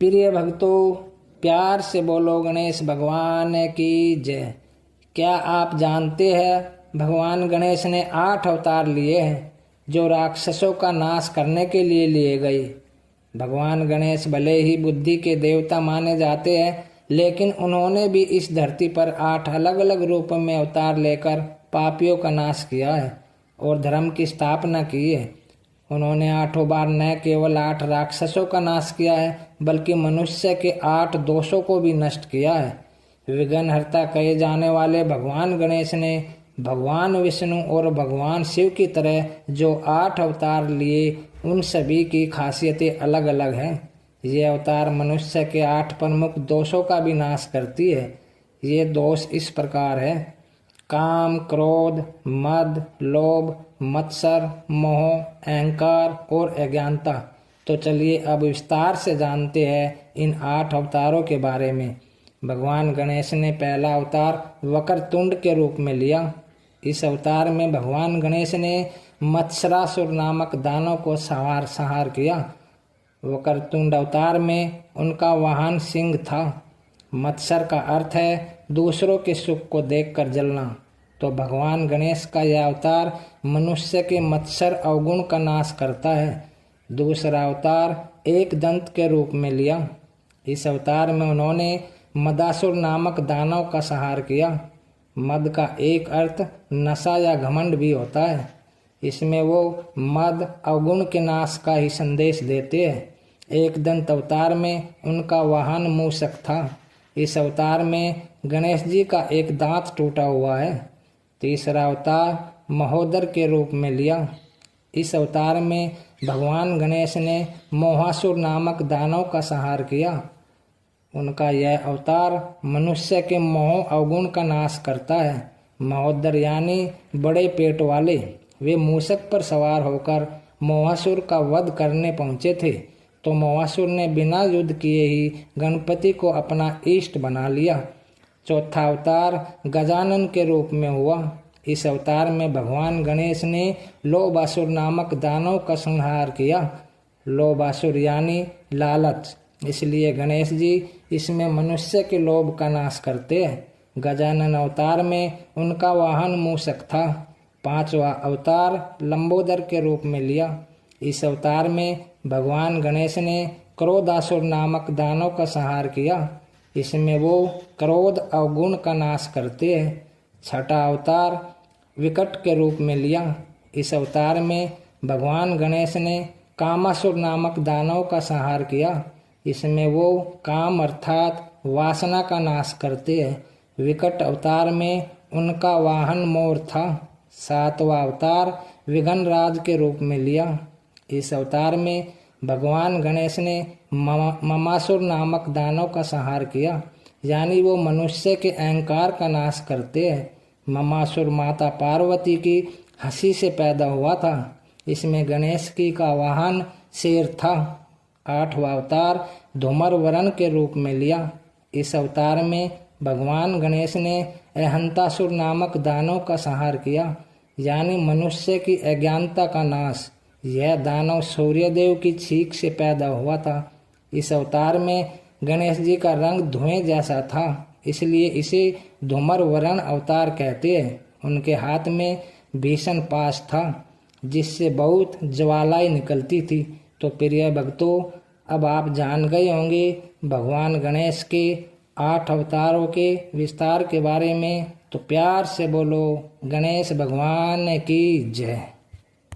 प्रिय भक्तों, प्यार से बोलो गणेश भगवान की जय। क्या आप जानते हैं भगवान गणेश ने 8 अवतार लिए हैं जो राक्षसों का नाश करने के लिए लिए गए। भगवान गणेश भले ही बुद्धि के देवता माने जाते हैं, लेकिन उन्होंने भी इस धरती पर 8 अलग अलग रूपों में अवतार लेकर पापियों का नाश किया है और धर्म की स्थापना की है। उन्होंने 8 बार न केवल 8 राक्षसों का नाश किया है, बल्कि मनुष्य के 8 दोषों को भी नष्ट किया है। विघ्नहर्ता कहे जाने वाले भगवान गणेश ने भगवान विष्णु और भगवान शिव की तरह जो 8 अवतार लिए, उन सभी की खासियतें अलग अलग हैं। ये अवतार मनुष्य के 8 प्रमुख दोषों का भी नाश करती है। ये दोष इस प्रकार है: काम, क्रोध, मद, लोभ, मत्सर, मोह, अहंकार और अज्ञानता। तो चलिए अब विस्तार से जानते हैं इन 8 अवतारों के बारे में। भगवान गणेश ने पहला अवतार वक्रतुंड के रूप में लिया। इस अवतार में भगवान गणेश ने मत्सरासुर नामक दानव को संहार किया। वक्रतुंड अवतार में उनका वाहन सिंह था। मत्सर का अर्थ है दूसरों के सुख को देखकर जलना। तो भगवान गणेश का यह अवतार मनुष्य के मत्सर अवगुण का नाश करता है। दूसरा अवतार एक दंत के रूप में लिया। इस अवतार में उन्होंने मदासुर नामक दानव का संहार किया। मद का एक अर्थ नशा या घमंड भी होता है। इसमें वो मद अवगुण के नाश का ही संदेश देते हैं। एक दंत अवतार में उनका वाहन मूषक था। इस अवतार में गणेश जी का एक दांत टूटा हुआ है। तीसरा अवतार महोदर के रूप में लिया। इस अवतार में भगवान गणेश ने मोहासुर नामक दानव का संहार किया। उनका यह अवतार मनुष्य के मोह अवगुण का नाश करता है। महोदर यानी बड़े पेट वाले, वे मूषक पर सवार होकर मोहासुर का वध करने पहुंचे थे। तो मोहासुर ने बिना युद्ध किए ही गणपति को अपना इष्ट बना लिया। चौथा अवतार गजानन के रूप में हुआ। इस अवतार में भगवान गणेश ने लोभासुर नामक दानव का संहार किया। लोभासुर यानी लालच, इसलिए गणेश जी इसमें मनुष्य के लोभ का नाश करते हैं। गजानन अवतार में उनका वाहन मूषक था। पांचवा अवतार लंबोदर के रूप में लिया। इस अवतार में भगवान गणेश ने क्रोधासुर नामक दानव का संहार किया। इसमें वो क्रोध अवगुण का नाश करते हैं। छठा अवतार विकट के रूप में लिया। इस अवतार में भगवान गणेश ने कामासुर नामक दानव का संहार किया। इसमें वो काम अर्थात वासना का नाश करते हैं। विकट अवतार में उनका वाहन मोर था। सातवां अवतार विघ्नराज के रूप में लिया। इस अवतार में भगवान गणेश ने ममासुर नामक दानव का संहार किया, यानी वो मनुष्य के अहंकार का नाश करते हैं। ममासुर माता पार्वती की हंसी से पैदा हुआ था। इसमें गणेश की का वाहन शेर था। आठवां अवतार धूमर वरण के रूप में लिया। इस अवतार में भगवान गणेश ने अहंतासुर नामक दानव का संहार किया, यानी मनुष्य की अज्ञानता का नाश। यह दानव सूर्यदेव की छींक से पैदा हुआ था। इस अवतार में गणेश जी का रंग धुएं जैसा था, इसलिए इसे धूमर वरण अवतार कहते हैं। उनके हाथ में भीषण पाश था, जिससे बहुत ज्वालाएं निकलती थी। तो प्रिय भक्तों, अब आप जान गए होंगे भगवान गणेश के 8 अवतारों के विस्तार के बारे में। तो प्यार से बोलो गणेश भगवान की जय।